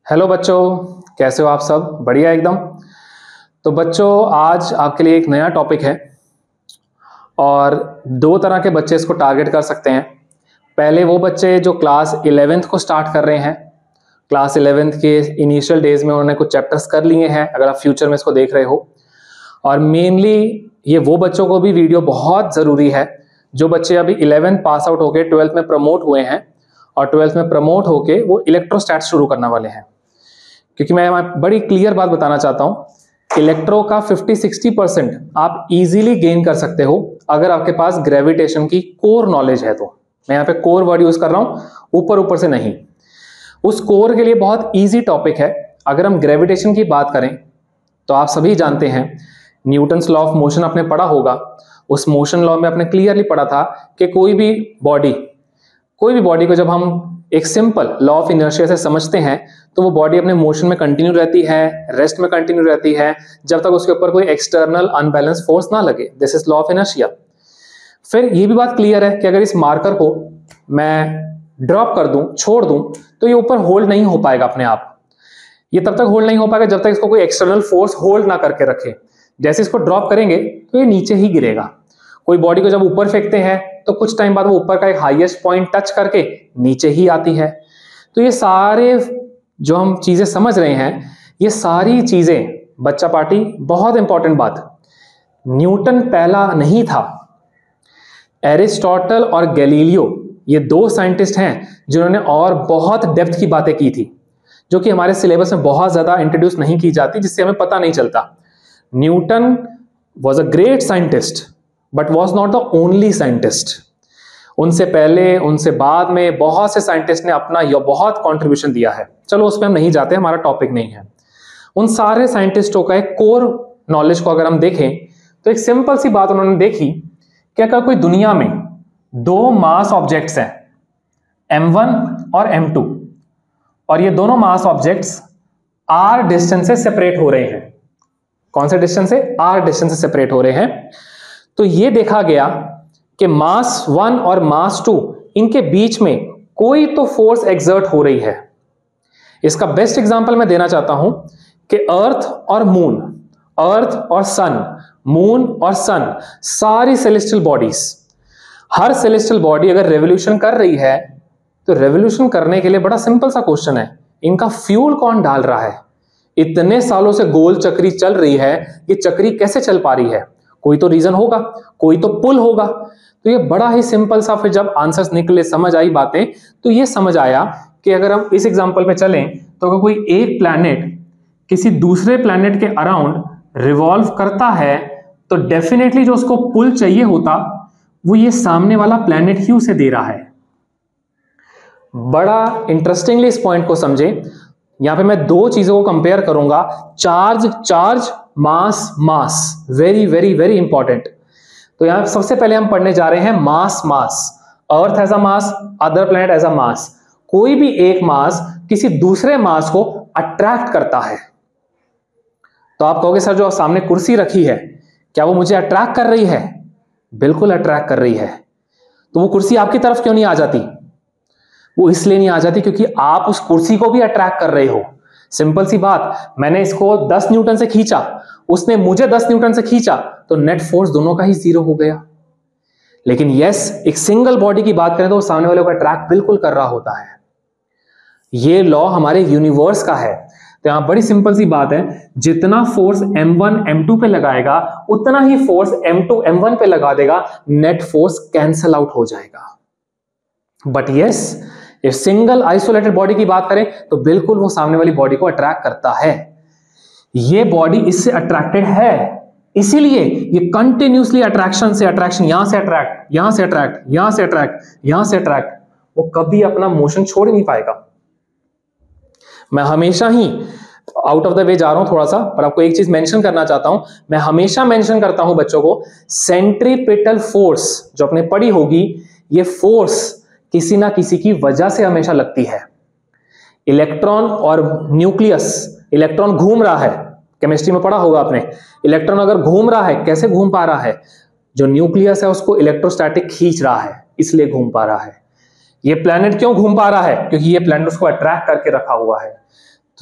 Hello बच्चों, कैसे हो आप सब? बढ़िया एकदम। तो बच्चों, आज आपके लिए एक नया टॉपिक है और दो तरह के बच्चे इसको टारगेट कर सकते हैं। पहले वो बच्चे जो क्लास 11th को स्टार्ट कर रहे हैं, क्लास 11th के इनिशियल डेज में उन्होंने कुछ चैप्टर्स कर लिए हैं, अगर आप फ्यूचर में इसको देख रहे हो। और मेनली ये वो बच्चों को भी वीडियो बहुत ज़रूरी है जो बच्चे अभी 11th पास आउट होके 12th में प्रमोट हुए हैं और 12th में प्रमोट होके वो इलेक्ट्रोस्टैट्स शुरू करने वाले हैं। क्योंकि मैं बड़ी क्लियर बात बताना चाहता हूं, इलेक्ट्रो का 50-60% आप इजीली गेन कर सकते हो अगर आपके पास ग्रेविटेशन की कोर नॉलेज है। तो मैं यहाँ पे कोर वर्ड यूज कर रहा हूं, ऊपर ऊपर से नहीं। उस कोर के लिए बहुत इजी टॉपिक है। अगर हम ग्रेविटेशन की बात करें तो आप सभी जानते हैं, न्यूटन्स लॉ ऑफ मोशन आपने पढ़ा होगा। उस मोशन लॉ में आपने क्लियरली पढ़ा था कि कोई भी बॉडी को जब हम एक सिंपल लॉ ऑफ इनर्शिया से समझते हैं तो वो बॉडी अपने मोशन में कंटिन्यू रहती है, रेस्ट में कंटिन्यू रहती है, जब तक उसके ऊपर कोई एक्सटर्नल अनबैलेंस फोर्स ना लगे। This is law of inertia. फिर ये भी बात क्लियर है कि अगर इस मार्कर को मैं ड्रॉप कर दूं, छोड़ दूं, तो ये ऊपर होल्ड नहीं हो पाएगा अपने आप। ये तब तक होल्ड नहीं हो पाएगा जब तक इसको कोई एक्सटर्नल फोर्स होल्ड ना करके रखे। जैसे इसको ड्रॉप करेंगे तो ये नीचे ही गिरेगा। कोई बॉडी को जब ऊपर फेंकते हैं तो कुछ टाइम बाद वो ऊपर का एक हाईएस्ट पॉइंट टच करके नीचे ही आती है। तो ये सारे जो हम चीजें समझ रहे हैं, ये सारी चीजें बच्चा पार्टी, बहुत इंपॉर्टेंट बात, न्यूटन पहला नहीं था। एरिस्टोटल और गैलीलियो ये दो साइंटिस्ट हैं जिन्होंने और बहुत डेप्थ की बातें की थी, जो कि हमारे सिलेबस में बहुत ज्यादा इंट्रोड्यूस नहीं की जाती, जिससे हमें पता नहीं चलता। Newton was a great scientist but was not the only scientist. उनसे पहले, उनसे बाद में बहुत से साइंटिस्ट ने अपना बहुत कंट्रीब्यूशन दिया है। चलो उस पर हम नहीं जाते, हमारा टॉपिक नहीं है। उन सारे साइंटिस्टों का एक कोर नॉलेज को अगर हम देखें तो एक सिंपल सी बात उन्होंने देखी कि अगर कोई दुनिया में दो मास ऑब्जेक्ट्स हैं, m1 और m2, और ये दोनों मास ऑब्जेक्ट्स r डिस्टेंस से सेपरेट हो रहे हैं। कौन से डिस्टेंस से? r डिस्टेंस से सेपरेट हो रहे हैं। तो ये देखा गया कि मास 1 और मास 2 इनके बीच में कोई तो फोर्स एक्सर्ट हो रही है। इसका बेस्ट एग्जांपल मैं देना चाहता हूं कि अर्थ और मून, अर्थ और सन, मून और सन, सारी सेलेस्टियल बॉडीज, हर सेलेस्टियल बॉडी अगर रेवोल्यूशन कर रही है तो रेवोल्यूशन करने के लिए बड़ा सिंपल सा क्वेश्चन है, इनका फ्यूल कौन डाल रहा है? इतने सालों से गोल चक्री चल रही है, ये चक्री कैसे चल पा रही है? कोई तो रीजन होगा, कोई तो पुल होगा। तो ये बड़ा ही सिंपल सा, फिर जब आंसर्स निकले, समझ आई बातें, तो ये समझ आया कि अगर हम इस एग्जांपल पे चलें तो अगर कोई एक प्लैनेट किसी दूसरे प्लैनेट के अराउंड रिवॉल्व करता है तो डेफिनेटली जो उसको पुल चाहिए होता वो ये सामने वाला प्लैनेट ही उसे दे रहा है। बड़ा इंटरेस्टिंगली इस पॉइंट को समझे। यहां पे मैं दो चीजों को कंपेयर करूंगा, charge charge, mass mass, very very very important. तो यहां सबसे पहले हम पढ़ने जा रहे हैं mass mass. Earth as a mass, other planet as a mass. कोई भी एक मास किसी दूसरे मास को अट्रैक्ट करता है। तो आप कहोगे सर जो सामने कुर्सी रखी है, क्या वो मुझे अट्रैक्ट कर रही है? बिल्कुल अट्रैक्ट कर रही है। तो वो कुर्सी आपकी तरफ क्यों नहीं आ जाती? वो इसलिए नहीं आ जाती क्योंकि आप उस कुर्सी को भी अट्रैक्ट कर रहे हो। सिंपल सी बात, मैंने इसको 10 न्यूटन से खींचा, उसने मुझे 10 न्यूटन से खींचा, तो नेट फोर्स दोनों का ही 0 हो गया। लेकिन यस, एक सिंगल बॉडी की बात करें तो सामने वाले को अट्रैक्ट बिल्कुल कर रहा होता है। ये लॉ हमारे यूनिवर्स का है। तो यहां बड़ी सिंपल सी बात है, जितना फोर्स m1 m2 पे लगाएगा उतना ही फोर्स m2 m1 पे लगा देगा, नेट फोर्स कैंसल आउट हो जाएगा। But yes, if single isolated body की बात करें तो बिल्कुल वो सामने वाली बॉडी को अट्रैक्ट करता है। ये बॉडी इससे अट्रैक्टेड है, इसीलिए ये कंटिन्यूसली अट्रैक्शन से अट्रैक्शन, यहां से अट्रैक्ट, यहां से अट्रैक्ट, यहां से अट्रैक्ट, यहां से अट्रैक्ट, वो कभी अपना मोशन छोड़ नहीं पाएगा। मैं हमेशा ही आउट ऑफ द वे जा रहा हूं थोड़ा सा, पर आपको एक चीज मेंशन करना चाहता हूं। मैं हमेशा मेंशन करता हूं बच्चों को, सेंट्रीपिटल फोर्स जो आपने पढ़ी होगी, ये फोर्स किसी ना किसी की वजह से हमेशा लगती है। इलेक्ट्रॉन और न्यूक्लियस, इलेक्ट्रॉन घूम रहा है, केमिस्ट्री में पढ़ा होगा आपने। इलेक्ट्रॉन अगर घूम रहा है, कैसे घूम पा रहा है? जो न्यूक्लियस है उसको इलेक्ट्रोस्टैटिक खींच रहा है, इसलिए घूम पा रहा है। ये प्लैनेट क्यों घूम पा रहा है? क्योंकि ये प्लैनेट उसको अट्रैक्ट करके रखा हुआ है।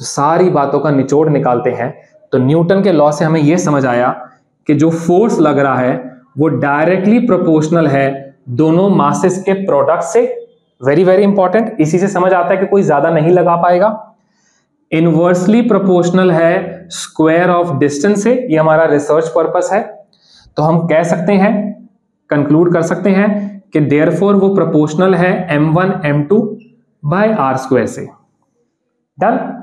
तो सारी बातों का निचोड़ निकालते हैं तो न्यूटन के लॉ से हमें यह समझ आया कि जो फोर्स लग रहा है वो डायरेक्टली प्रोपोर्शनल है दोनों मासेस के प्रोडक्ट से। वेरी वेरी इंपॉर्टेंट, इसी से समझ आता है कि कोई ज्यादा नहीं लगा पाएगा। इनवर्सली प्रोपोर्शनल है स्क्वायर ऑफ डिस्टेंस से, ये हमारा रिसर्च पर्पस है। तो हम कह सकते हैं, कंक्लूड कर सकते हैं कि देयरफॉर वो प्रोपोर्शनल है m1 m2 by r square से। डन।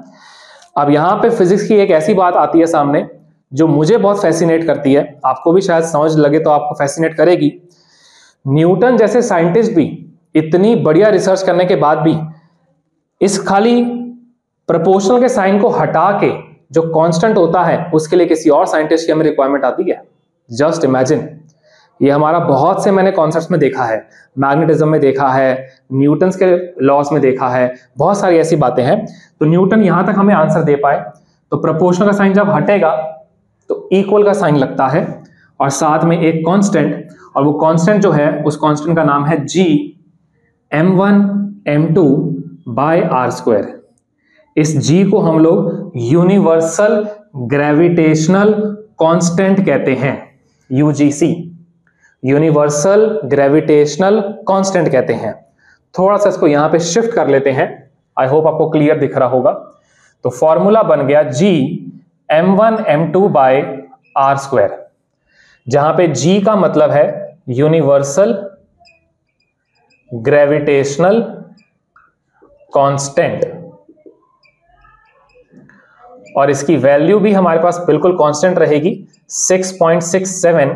अब यहां पे फिजिक्स की एक ऐसी बात आती है सामने जो मुझे बहुत फैसिनेट करती है, आपको भी शायद समझ लगे तो आपको फैसिनेट करेगी। न्यूटन जैसे साइंटिस्ट भी इतनी बढ़िया रिसर्च करने के बाद भी इस खाली प्रोपोर्शनल के साइन को हटा के जो कांस्टेंट होता है उसके लिए किसी और साइंटिस्ट की हमें रिक्वायरमेंट आती है। जस्ट इमेजिन, ये हमारा बहुत से मैंने कॉन्सेप्ट्स में देखा है, मैग्नेटिज्म में देखा है, न्यूटन्स के लॉस में देखा है, बहुत सारी ऐसी बातें हैं। तो न्यूटन यहां तक हमें आंसर दे पाए तो प्रोपोर्शनल का साइन जब हटेगा तो इक्वल का साइन लगता है और साथ में एक कांस्टेंट, और वो कांस्टेंट जो है उस कांस्टेंट का नाम है g m1 m2 by r square. इस g को हम लोग यूनिवर्सल ग्रेविटेशनल कांस्टेंट कहते हैं, UGC, यूनिवर्सल ग्रेविटेशनल कांस्टेंट कहते हैं। थोड़ा सा इसको यहां पे शिफ्ट कर लेते हैं, आई होप आपको क्लियर दिख रहा होगा। तो फॉर्मूला बन गया g m1 m2 by r square, जहां पे g का मतलब है यूनिवर्सल ग्रेविटेशनल कांस्टेंट, और इसकी वैल्यू भी हमारे पास बिल्कुल कांस्टेंट रहेगी 6.67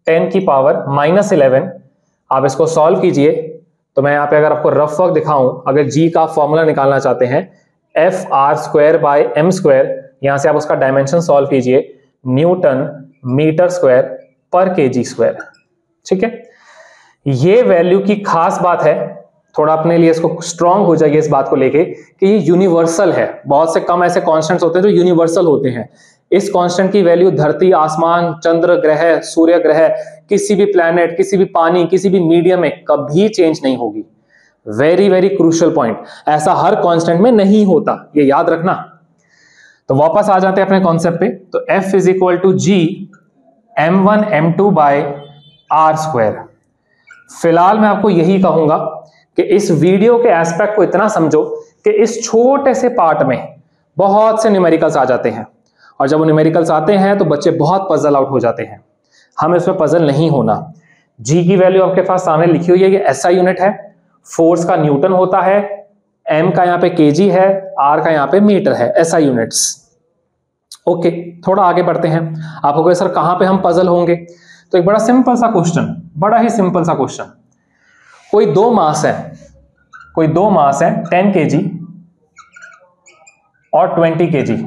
10 की पावर -11। आप इसको सॉल्व कीजिए तो मैं यहां पे अगर आपको रफ वर्क दिखाऊं, अगर g का फॉर्मूला निकालना चाहते हैं fr square by m square, यहां से आप उसका डायमेंशन सॉल्व कीजिए, न्यूटन मीटर स्क्वायर पर केजी स्क्वायर। ठीक है, ये वैल्यू की खास बात है, थोड़ा अपने लिए इसको स्ट्रांग हो जाइए इस बात को लेके कि ये यूनिवर्सल है। बहुत से कम ऐसे कांस्टेंट्स होते हैं जो यूनिवर्सल होते हैं। इस कांस्टेंट की वैल्यू धरती, आसमान, चंद्र ग्रह, सूर्य ग्रह, किसी भी प्लैनेट, किसी भी पानी, किसी भी मीडियम में कभी चेंज नहीं होगी। वेरी वेरी क्रूशियल पॉइंट, ऐसा हर कांस्टेंट में नहीं होता, ये याद रखना। तो वापस आ जाते हैं अपने कॉन्सेप्ट पे। तो F is equal to g m1 m2 by r square. फिलहाल मैं आपको यही कहूंगा कि इस वीडियो के एस्पेक्ट को इतना समझो कि इस छोटे से पार्ट में बहुत से न्यूमेरिकल्स आ जाते हैं, और जब वो न्यूमेरिकल्स आते हैं तो बच्चे बहुत पजल आउट हो जाते हैं। हमें इसमें पजल नहीं होना। जी की वैल्यू आपके पास सामने लिखी हुई है, ये SI यूनिट है, फोर्स का न्यूटन होता है, M का यहाँ पे केजी है, R का यहाँ पे मीटर है, SI यूनिट्स। ओके, थोड़ा आगे बढ़ते हैं। आपको कहे सर कहां पे हम पजल होंगे? तो एक बड़ा सिंपल सा क्वेश्चन, बड़ा ही सिंपल सा क्वेश्चन। कोई दो मास है 10 kg और 20 kg,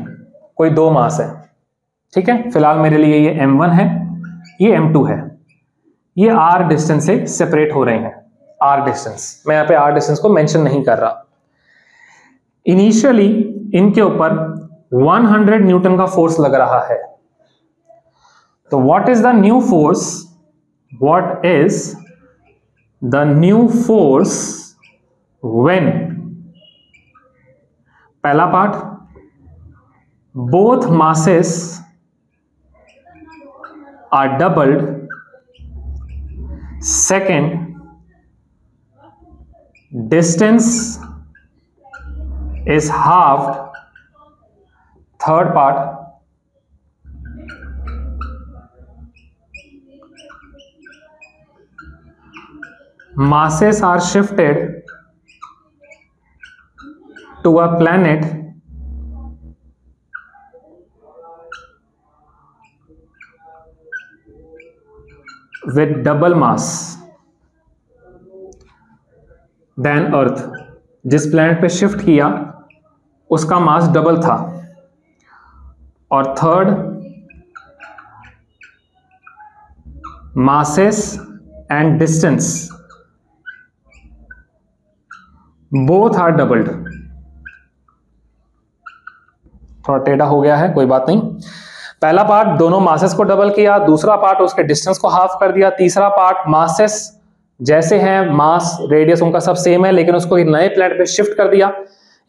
कोई दो मास है। ठीक है, फिलहाल मेरे लिए ये m1 है, ये m2 है, ये r डिस्टेंस से सेपरेट हो रहे हैं। r डिस्टेंस, मैं यहां पे r डिस्टेंस को मेंशन नहीं कर रहा। इनिशियली इनके ऊपर 100 न्यूटन का फोर्स लग रहा है। तो what is the new force? What is the new force when, पहला part, both masses are doubled, second, distance is halved, third part, masses are shifted to a planet with double mass than Earth। जिस planet पे shift किया उसका mass double था। और third, masses and distance both are doubled। थोड़ा टेढ़ा हो गया है, कोई बात नहीं। पहला पार्ट दोनों मासेस को डबल किया, दूसरा पार्ट उसके डिस्टेंस को हाफ कर दिया, तीसरा पार्ट मासेस जैसे हैं, मास रेडियस उनका सब सेम है, लेकिन उसको एक नए प्लैनेट पे शिफ्ट कर दिया।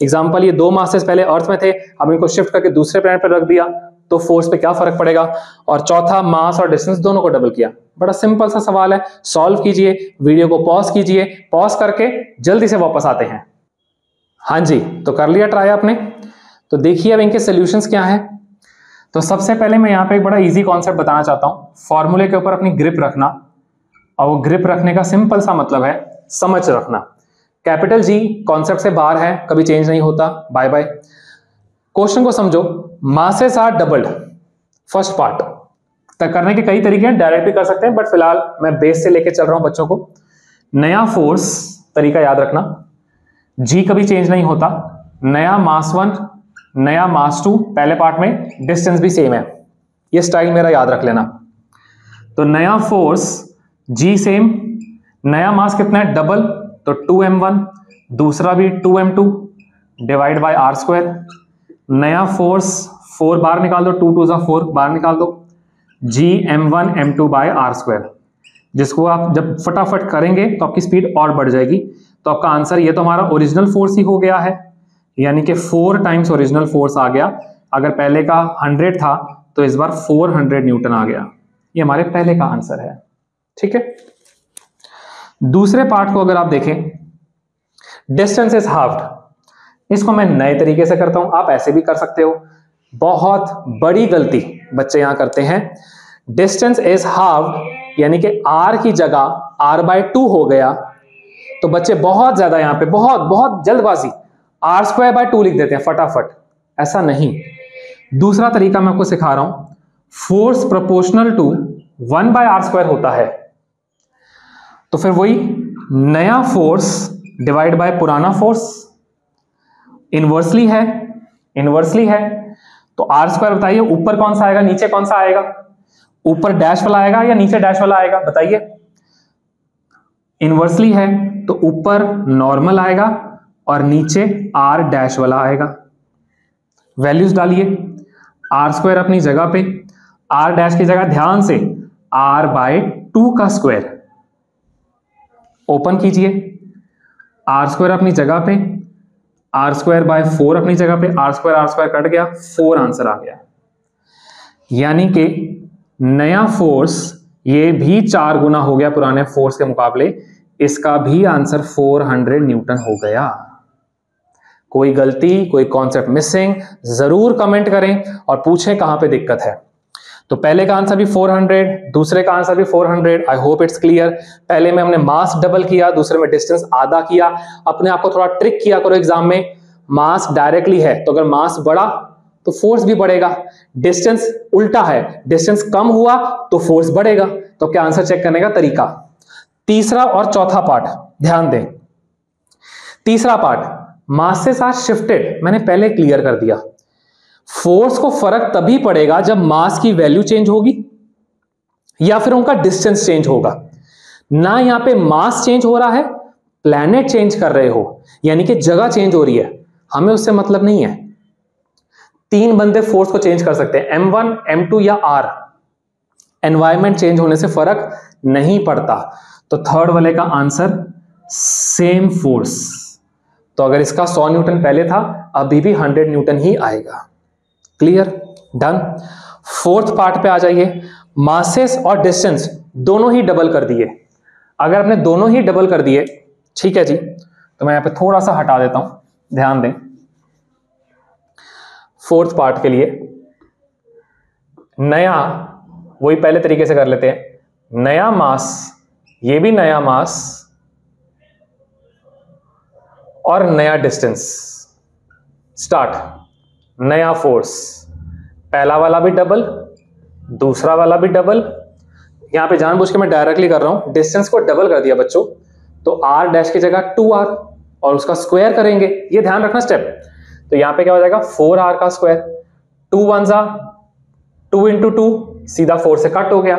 एग्जाम्पल, ये 2 मासेस पहले अर्थ में थे, अब इनको शिफ्ट करके दूसरे प्लैनेट पर रख दिया तो फोर्स पे क्या फर्क पड़ेगा। और चौथा, मास और डिस्टेंस दोनों को डबल किया। बड़ा सिंपल सा सवाल है, सॉल्व कीजिए, वीडियो को पॉज कीजिए, पॉज करके जल्दी से वापस आते हैं। हाँ जी, तो कर लिया ट्राई आपने। तो देखिए अब इनके सॉल्यूशंस क्या हैं। तो सबसे पहले मैं यहाँ पे एक बड़ा इजी कॉन्सेप्ट बताना चाहता हूँ। फॉर्मूले के ऊपर अपनी ग्रिप रखना, और वो ग्रिप रखने का सिंपल सा मतलब है समझ रखना। कैपिटल जी कॉन्सेप्ट से बाहर है, कभी चेंज नहीं होता, बाय बाय। क्वेश्चन को समझो, masses are doubled, first part. तक करने के कई तरीके हैं, डायरेक्ट भी कर सकते हैं, बट फिलहाल मैं बेस से लेके चल रहा हूं बच्चों को। नया फोर्स, तरीका याद रखना, जी कभी चेंज नहीं होता। नया मास 1, नया मास 2, पहले पार्ट में डिस्टेंस भी सेम है, ये स्टाइल मेरा याद रख लेना। तो नया फोर्स जी सेम, नया मास कितना है, डबल, तो 2m1, दूसरा भी 2m2 divide by r square. नया फोर्स 4 बाहर निकाल दो, 2 2 जा 4 बाहर निकाल दो, जी m1 m2 bye r square. जिसको आप जब फटाफट करेंगे तो आपकी स्पीड और बढ़ जाएगी। तो आपका आंसर ये तो हमारा ओरिजिनल फोर्स ही हो गया है, यानी कि 4 टाइम्स ओरिजिनल फोर्स आ गया। अगर पहले का 100 था तो इस बार 400 न्यूटन आ गया। ये हमारे पहले का आंसर है, ठीक है। दूसरे पार्ट को अगर आप देखें, डिस्टेंस इज हाफ्ड। इसको मैं नए तरीके से करता हूं, आप ऐसे भी कर सकते हो। बहुत बड़ी गलती बच्चे यहां करते हैं। डिस्टेंस इज हाफ्ड यानी कि r की जगह r/2 हो गया, तो बच्चे बहुत ज्यादा यहां पे बहुत जल्दबाजी r²/2 लिख देते हैं फटाफट। ऐसा नहीं, दूसरा तरीका मैं आपको सिखा रहा हूं। फोर्स प्रोपोर्शनल टू 1/r² होता है, तो फिर वही नया फोर्स डिवाइड बाय पुराना फोर्स, इनवर्सली है। तो r² बताइए, ऊपर कौन सा आएगा, नीचे कौन सा आएगा? ऊपर डैश वाला आएगा या नीचे डैश वाला आएगा, बताइए। इनवर्सली है तो ऊपर नॉर्मल आएगा और नीचे r डैश वाला आएगा। वैल्यूज डालिए, r² अपनी जगह पे, r डैश की जगह ध्यान से r/2 का स्क्वायर, ओपन कीजिए, r² अपनी जगह पे, r²/4 अपनी जगह पे, r² कट गया, 4 आंसर आ गया। यानी कि नया फोर्स ये भी 4 गुना हो गया पुराने फोर्स के मुकाबले, इसका भी आंसर 400 न्यूटन हो गया। कोई गलती, कोई कॉन्सेप्ट मिसिंग, जरूर कमेंट करें और पूछें कहां पे दिक्कत है। तो पहले का आंसर भी 400, दूसरे का आंसर भी 400। I hope it's clear. पहले में हमने मास डबल किया, दूसरे में डिस्टेंस आधा किया। अपने आप को थोड़ा ट्रिक किया करो एग्जाम में। मास डायरेक्टली है तो अगर मास बढ़ा तो फोर्स भी बढ़ेगा, डिस्टेंस उल्टा है, डिस्टेंस कम हुआ तो फोर्स बढ़ेगा। तो क्या आंसर चेक करने का तरीका। तीसरा और चौथा पार्ट ध्यान दें। तीसरा पार्ट, मासेस आर शिफ्टेड, मैंने पहले क्लियर कर दिया। फोर्स को फर्क तभी पड़ेगा जब मास की वैल्यू चेंज होगी या फिर उनका डिस्टेंस चेंज होगा। ना यहां पे मास चेंज हो रहा है, प्लैनेट चेंज कर रहे हो, यानी कि जगह चेंज हो रही है, हमें उससे मतलब नहीं है। 3 बंदे फोर्स को चेंज कर सकते हैं, m1 m2 या r। एनवायरमेंट चेंज होने से फर्क नहीं पड़ता। तो थर्ड वाले का आंसर सेम फोर्स। तो अगर इसका 100 न्यूटन पहले था, अभी भी 100 न्यूटन ही आएगा। Clear, done. फोर्थ पार्ट पे आ जाइए। मासेस और डिस्टेंस दोनों ही डबल कर दिए। अगर आपने दोनों ही डबल कर दिए, ठीक है जी, तो मैं यहां पे थोड़ा सा हटा देता हूं, ध्यान दें। फोर्थ पार्ट के लिए नया, वही पहले तरीके से कर लेते हैं। नया मास, ये भी नया मास और नया डिस्टेंस। स्टार्ट। नया फोर्स, पहला वाला भी डबल, दूसरा वाला भी डबल। यहां पे जानबूझ के मैं डायरेक्टली कर रहा हूं, डिस्टेंस को डबल कर दिया बच्चों, तो r डैश की जगह 2r और उसका स्क्वायर करेंगे, ये ध्यान रखना स्टेप। तो यहां पे क्या हो जाएगा, 4r का स्क्वायर, 2 1 2 इंटू 2, सीधा 4 से कट हो गया।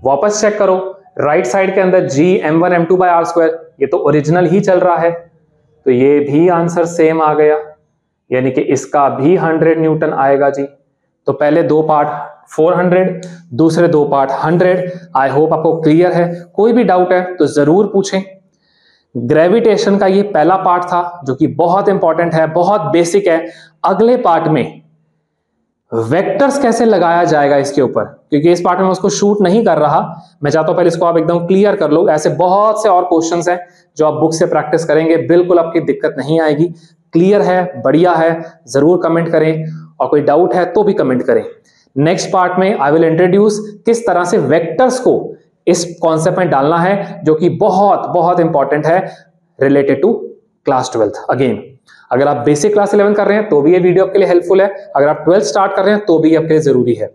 वापस चेक करो, राइट साइड के अंदर g m1 m2 bye r², ये तो ओरिजिनल ही चल रहा है, तो ये भी आंसर सेम आ गया, यानी कि इसका भी 100 न्यूटन आएगा जी। तो पहले 2 पार्ट 400, दूसरे 2 पार्ट 100। आई होप आपको क्लियर है। कोई भी डाउट है तो जरूर पूछें। ग्रेविटेशन का ये पहला पार्ट था जो कि बहुत इंपॉर्टेंट है, बहुत बेसिक है। अगले पार्ट में वेक्टर्स कैसे लगाया जाएगा इसके ऊपर, क्योंकि इस पार्ट में मैं उसको शूट नहीं कर रहा, मैं चाहता हूं पहले इसको आप एकदम क्लियर कर लो। ऐसे बहुत से और क्वेश्चंस हैं जो आप बुक से प्रैक्टिस करेंगे, बिल्कुल आपकी दिक्कत नहीं आएगी। क्लियर है, बढ़िया है, जरूर कमेंट करें, और कोई डाउट है तो भी कमेंट करें। नेक्स्ट पार्ट में आई विल इंट्रोड्यूस किस तरह से वेक्टर्स को इस कॉन्सेप्ट में डालना है, जो कि बहुत बहुत इंपॉर्टेंट है related to class 12th। Again, अगर आप बेसिक क्लास 11 कर रहे हैं तो भी ये वीडियो आपके लिए हेल्पफुल है, अगर आप 12th स्टार्ट कर रहे हैं तो भी आपके लिए जरूरी है।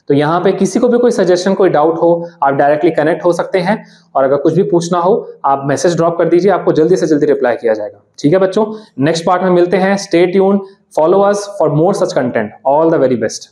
तो यहाँ पे किसी को भी कोई सजेशन, कोई डाउट हो, आप डायरेक्टली कनेक्ट हो सकते हैं, और अगर कुछ भी पूछना हो आप मैसेज ड्रॉप कर दीजिए, आपको जल्दी से जल्दी रिप्लाई किया जाएगा। ठीक है बच्चों, नेक्स्ट पार्ट में मिलते हैं। Stay tuned, follow us for more such content. All the very best.